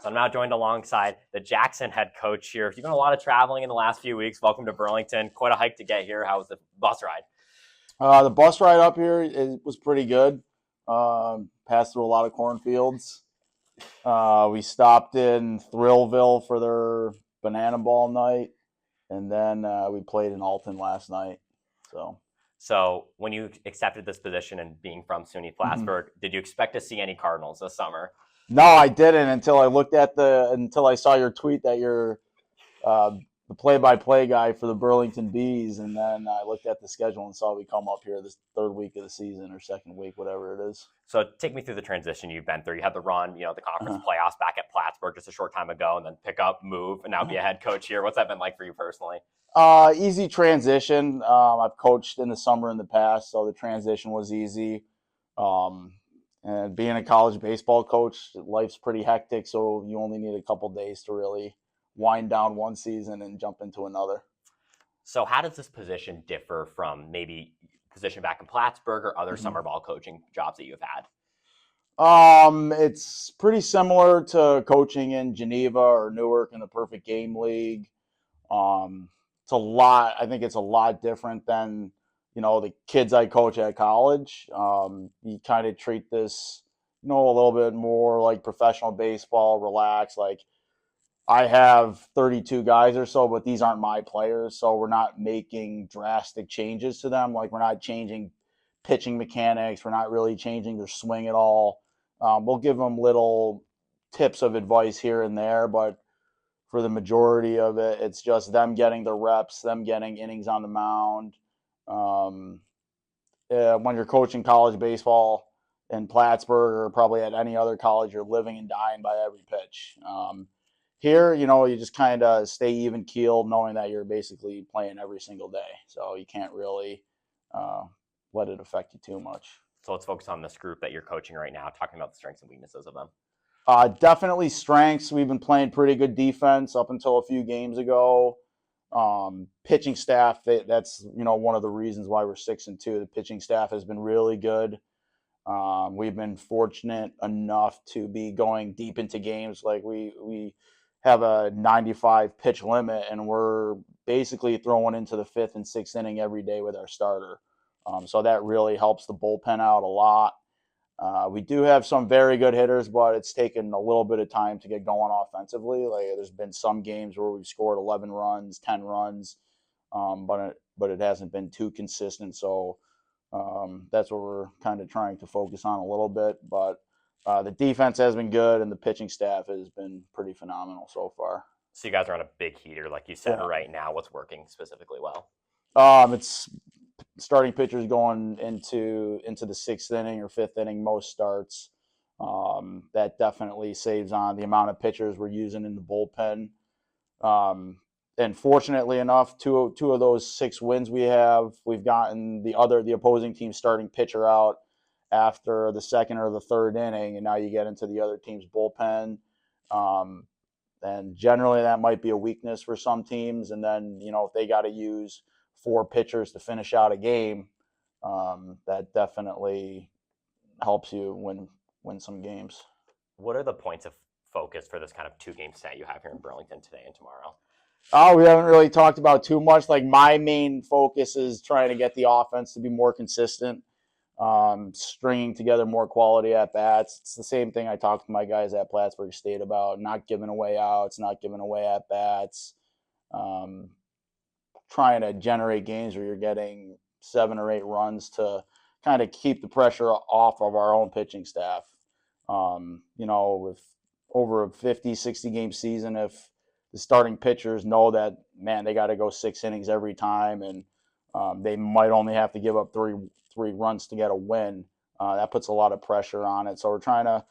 So I'm now joined alongside the Jackson head coach here. You've done a lot of traveling in the last few weeks. Welcome to Burlington. Quite a hike to get here. How was the bus ride? The bus ride up here was pretty good. Passed through a lot of cornfields. We stopped in Thrillville for their banana ball night, and then we played in Alton last night. So when you accepted this position and being from SUNY Plattsburgh, did you expect to see any Cardinals this summer? No, I didn't until I saw your tweet that you're the play-by-play guy for the Burlington Bees, and then I looked at the schedule and saw we come up here this third week of the season or second week, whatever it is. So take me through the transition you've been through. You had the run, the conference playoffs back at Plattsburgh just a short time ago, and then pick up, move, and now be a head coach here. What's that been like for you personally? Easy transition. I've coached in the summer in the past, so the transition was easy. And being a college baseball coach, life's pretty hectic, so you only need a couple days to really wind down one season and jump into another. So how does this position differ from maybe position back in Plattsburgh or other summer ball coaching jobs that you've had? It's pretty similar to coaching in Geneva or Newark in the Perfect Game League. I think it's a lot different than, the kids I coach at college. You kind of treat this, a little bit more like professional baseball, relax. Like, I have 32 guys or so, but these aren't my players, so we're not making drastic changes to them. Like, we're not changing pitching mechanics. We're not really changing their swing at all. We'll give them little tips of advice here and there, but for the majority of it, it's just them getting the reps, them getting innings on the mound. When you're coaching college baseball in Plattsburgh or probably at any other college, you're living and dying by every pitch. Here, you just kind of stay even keeled, knowing that you're basically playing every single day. So you can't really let it affect you too much. So let's focus on this group that you're coaching right now, talking about the strengths and weaknesses of them. Definitely strengths. We've been playing pretty good defense up until a few games ago. Pitching staff, that's one of the reasons why we're 6-2. The pitching staff has been really good. We've been fortunate enough to be going deep into games. Like, we have a 95 pitch limit, and we're basically throwing into the 5th and 6th inning every day with our starter. So that really helps the bullpen out a lot. We do have some very good hitters, but it's taken a little bit of time to get going offensively. Like, there's been some games where we've scored 11 runs, 10 runs, but it hasn't been too consistent. So that's what we're kind of trying to focus on a little bit. But the defense has been good, and the pitching staff has been pretty phenomenal so far. So you guys are on a big heater, like you said, right now. What's working specifically well? It's starting pitchers going into the 6th inning or 5th inning most starts. That definitely saves on the amount of pitchers we're using in the bullpen. And fortunately enough, two of those 6 wins we've gotten the opposing team starting pitcher out after the 2nd or the 3rd inning, and now you get into the other team's bullpen. And generally that might be a weakness for some teams. And then, if they got to use 4 pitchers to finish out a game, that definitely helps you win some games. What are the points of focus for this kind of 2-game set you have here in Burlington today and tomorrow? Oh, we haven't really talked about too much. Like, my main focus is trying to get the offense to be more consistent, stringing together more quality at bats. It's the same thing I talked to my guys at Plattsburgh State about: not giving away outs, not giving away at bats. Trying to generate games where you're getting 7 or 8 runs to kind of keep the pressure off of our own pitching staff. With over a 50, 60 game season, if the starting pitchers know that, man, they got to go 6 innings every time, and they might only have to give up three runs to get a win, that puts a lot of pressure on it. So we're trying to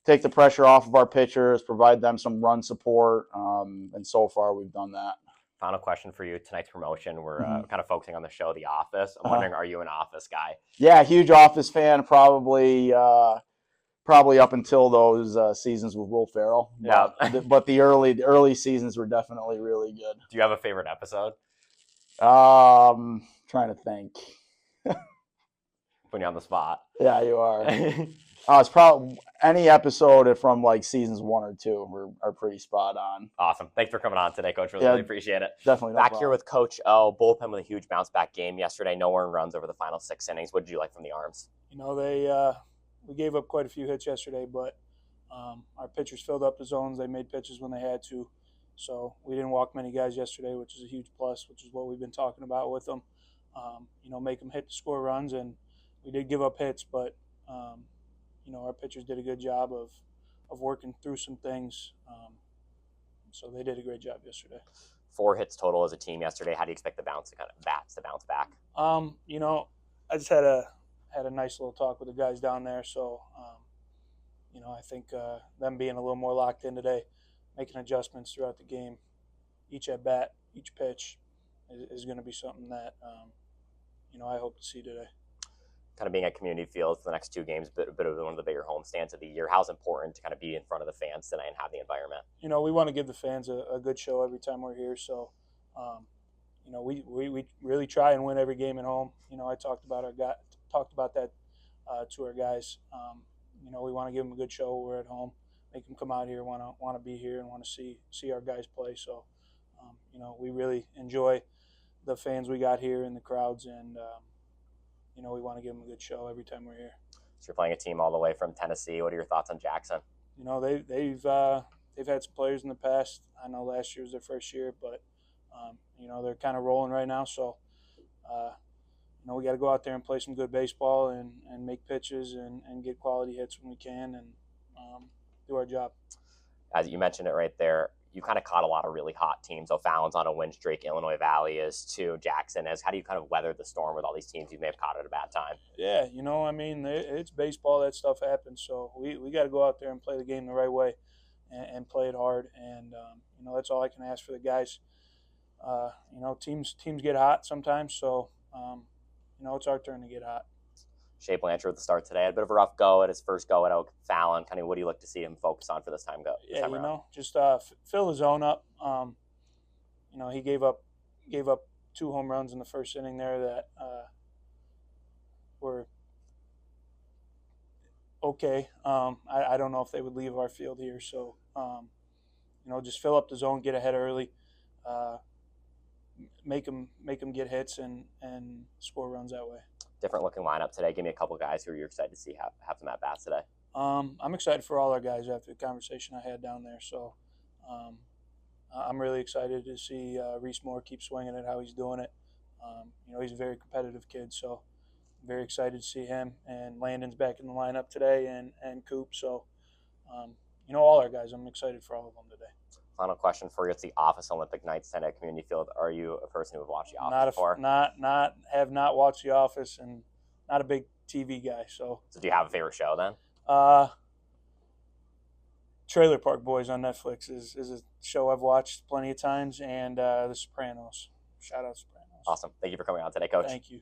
take the pressure off of our pitchers, provide them some run support, and so far we've done that. Final question for you. Tonight's promotion, we're kind of focusing on the show, The Office. I'm wondering, are you an Office guy? Yeah, huge Office fan, probably up until those seasons with Will Ferrell. But the early seasons were definitely really good. Do you have a favorite episode? Trying to think. Putting you on the spot. Yeah, you are. It's probably any episode from like seasons 1 or 2 are pretty spot on. Awesome. Thanks for coming on today, Coach. Really, Yeah, really appreciate it. Definitely. Back here with Coach O, bullpen with a huge bounce back game yesterday. No earned runs over the final 6 innings. What did you like from the Arms? You know, we gave up quite a few hits yesterday, but our pitchers filled up the zones. They made pitches when they had to. So we didn't walk many guys yesterday, which is a huge plus, which is what we've been talking about with them. You know, make them hit to score runs, and we did give up hits, but you know, our pitchers did a good job of working through some things. So they did a great job yesterday. 4 hits total as a team yesterday. How do you expect the bats to bounce back? You know, I just had a nice little talk with the guys down there. So, you know, I think them being a little more locked in today, making adjustments throughout the game, each at bat, each pitch is going to be something that, you know, I hope to see today. Kind of being at Community Field for the next 2 games, a bit of one of the bigger homestands of the year. How's important to kind of be in front of the fans tonight and have the environment? You know, we want to give the fans a good show every time we're here. So, you know, we really try and win every game at home. You know, I talked about that to our guys. You know, we want to give them a good show. We're at home, make them come out here, want to be here, and want to see our guys play. So, you know, we really enjoy the fans we got here and the crowds, and you know, we want to give them a good show every time we're here. So you're playing a team all the way from Tennessee. What are your thoughts on Jackson? You know, they've had some players in the past. I know last year was their first year, but you know, they're kind of rolling right now. So, you know, we got to go out there and play some good baseball and make pitches and get quality hits when we can and do our job. As you mentioned it right there, you kind of caught a lot of really hot teams. O'Fallon's on a win streak. Illinois Valley is too. Jackson is. How do you kind of weather the storm with all these teams you may have caught at a bad time? Yeah, you know, I mean, it's baseball. That stuff happens. So we got to go out there and play the game the right way and play it hard. And, you know, that's all I can ask for the guys. You know, teams get hot sometimes. So, you know, it's our turn to get hot. Shea Blanchard at the start today had a bit of a rough go at his first go at O'Fallon. Kind of what do you look to see him focus on for this time go? Yeah, you know, just fill the zone up. You know, he gave up 2 home runs in the first inning there that were okay. I don't know if they would leave our field here. So, you know, just fill up the zone, get ahead early, make them get hits and score runs that way. Different looking lineup today. Give me a couple guys who you're excited to see have some at bats today. I'm excited for all our guys after the conversation I had down there. So I'm really excited to see Reese Moore keep swinging at how he's doing it. You know, he's a very competitive kid, so I'm very excited to see him. And Landon's back in the lineup today, and Coop. So, you know, all our guys, I'm excited for all of them today. Final question for you. It's the Office Olympic Nights tonight at Community Field. Are you a person who have watched The Office before? Have not watched The Office and not a big TV guy. So do you have a favorite show then? Trailer Park Boys on Netflix is a show I've watched plenty of times, and The Sopranos. Shout out Sopranos. Awesome. Thank you for coming on today, Coach. Thank you.